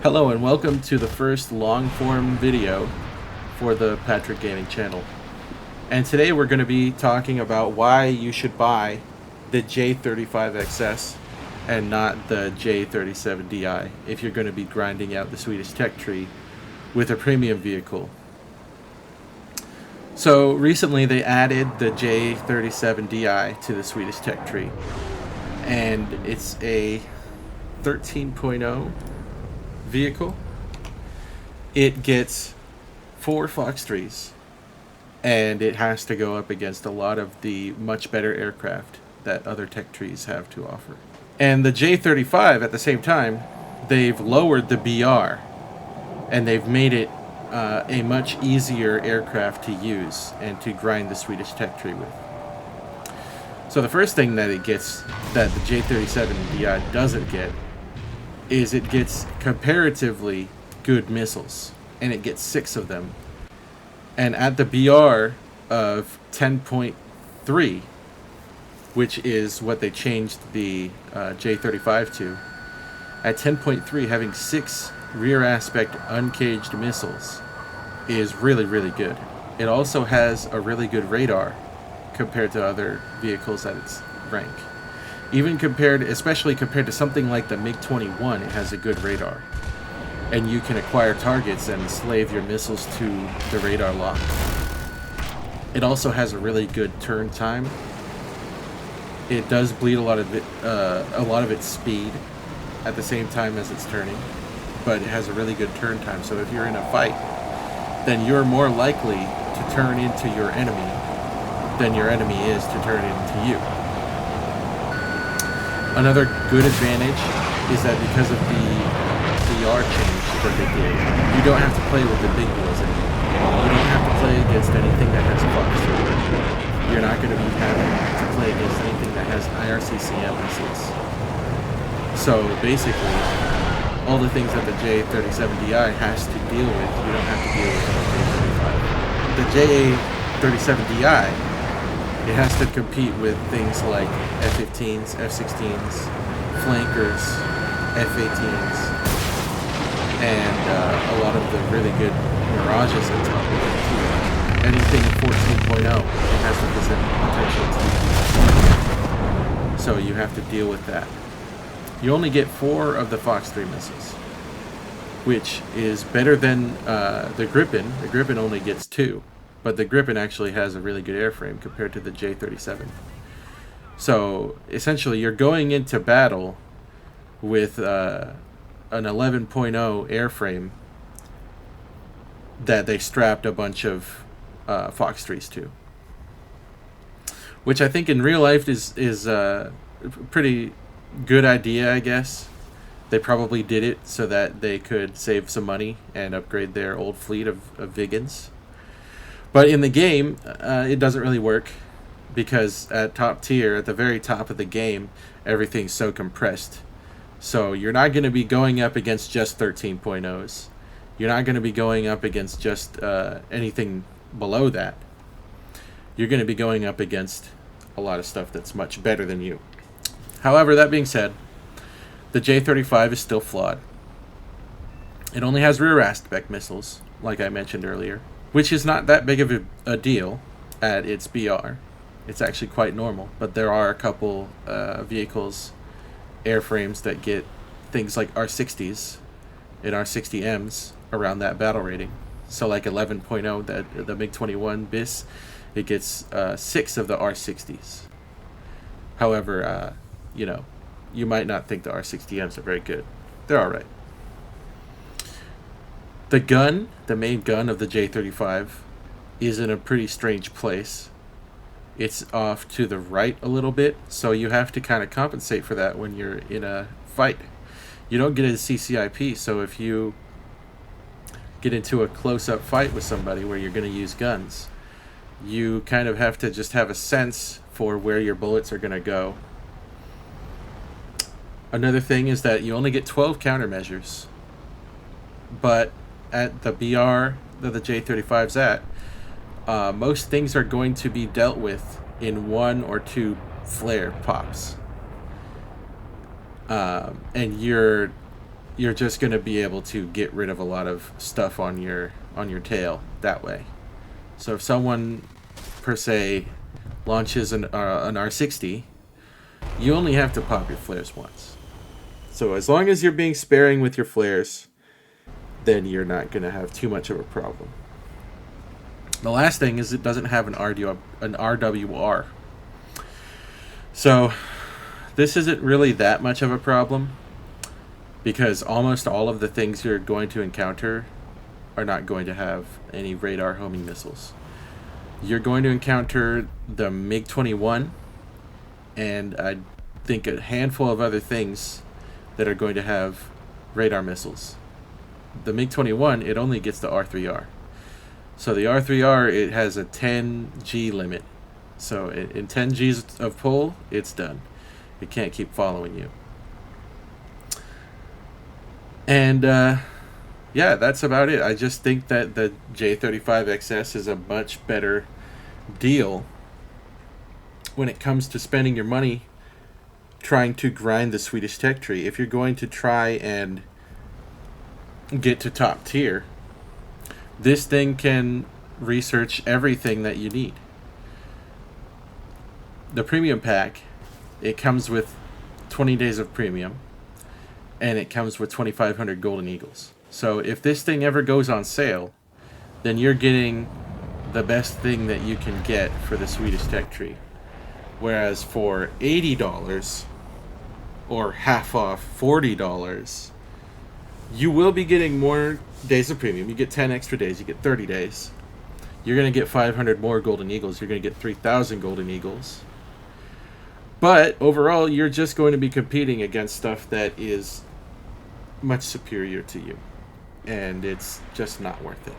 Hello and welcome to the first long-form video for the Patrick Gaming channel. And today we're going to be talking about why you should buy the j35XS and not the j37Di if you're going to be grinding out the Swedish tech tree with a premium vehicle. So recently they added the j37Di to the Swedish tech tree, and it's a 13.0 vehicle. It gets 4 Fox 3s, and it has to go up against a lot of the much better aircraft that other tech trees have to offer. And the J35, at the same time, they've lowered the BR, and they've made it a much easier aircraft to use and to grind the Swedish tech tree with. So the first thing that it gets that the J37Di doesn't get is it gets comparatively good missiles, and it gets 6 of them. And at the BR of 10.3, which is what they changed the J35 to, at 10.3, having 6 rear aspect uncaged missiles is really good. It also has a really good radar compared to other vehicles at its rank. Even especially compared to something like the MiG-21, it has a good radar. And you can acquire targets and slave your missiles to the radar lock. It also has a really good turn time. It does bleed a lot of its speed at the same time as it's turning, but it has a really good turn time. So if you're in a fight, then you're more likely to turn into your enemy than your enemy is to turn into you. Another good advantage is that because of the VR change that they did, you don't have to play with the big wheels anymore. You don't have to play against anything that has Fox 3. You're not going to be having to play against anything that has IRCCM missiles. So basically, all the things that the J37Di has to deal with, you don't have to deal with on the J35. The J37Di, it has to compete with things like F-15s, F-16s, flankers, F-18s, and a lot of the really good Mirages on top of it too. Anything 14.0, it has the potential to. So you have to deal with that. You only get 4 of the Fox 3 missiles, which is better than the Gripen. The Gripen only gets 2. But the Gripen actually has a really good airframe compared to the J37. So essentially, you're going into battle with an 11.0 airframe that they strapped a bunch of Fox 3s to, which I think in real life is a pretty good idea, I guess. They probably did it so that they could save some money and upgrade their old fleet of Vigans. But in the game, it doesn't really work, because at top tier, at the very top of the game, everything's so compressed. So you're not going to be going up against just 13.0s. You're not going to be going up against just anything below that. You're going to be going up against a lot of stuff that's much better than you. However, that being said, the J35 is still flawed. It only has rear aspect missiles, like I mentioned earlier, which is not that big of a deal at its BR. It's actually quite normal, but there are a couple vehicles, airframes, that get things like R60s and R60Ms around that battle rating. So like 11.0, that the MiG-21 BIS, it gets 6 of the R60s. However, you might not think the R60Ms are very good. They're alright. The gun, the main gun of the J35, is in a pretty strange place. It's off to the right a little bit, so you have to kind of compensate for that when you're in a fight. You don't get a CCIP, so if you get into a close-up fight with somebody where you're going to use guns, you kind of have to just have a sense for where your bullets are going to go. Another thing is that you only get 12 countermeasures, but at the BR that the J35's at, most things are going to be dealt with in 1 or 2 flare pops. And you're you're just going to be able to get rid of a lot of stuff on your tail that way. So if someone per se launches an R60, you only have to pop your flares once. So as long as you're being sparing with your flares, then you're not going to have too much of a problem. The last thing is it doesn't have an RWR. So this isn't really that much of a problem, because almost all of the things you're going to encounter are not going to have any radar homing missiles. You're going to encounter the MiG-21 and I think a handful of other things that are going to have radar missiles. The MiG-21, it only gets the R3R. So the R3R, it has a 10 G limit. So in 10 Gs of pull, it's done. It can't keep following you. And yeah, that's about it. I just think that the j35XS is a much better deal when it comes to spending your money trying to grind the Swedish tech tree. If you're going to try and get to top tier, this thing can research everything that you need. The premium pack, it comes with 20 days of premium, and it comes with 2,500 Golden Eagles. So if this thing ever goes on sale, then you're getting the best thing that you can get for the Swedish tech tree. Whereas for $80 or half off $40, you will be getting more days of premium. You get 10 extra days, you get 30 days. You're going to get 500 more Golden Eagles. You're going to get 3,000 Golden Eagles. But overall, you're just going to be competing against stuff that is much superior to you. And it's just not worth it.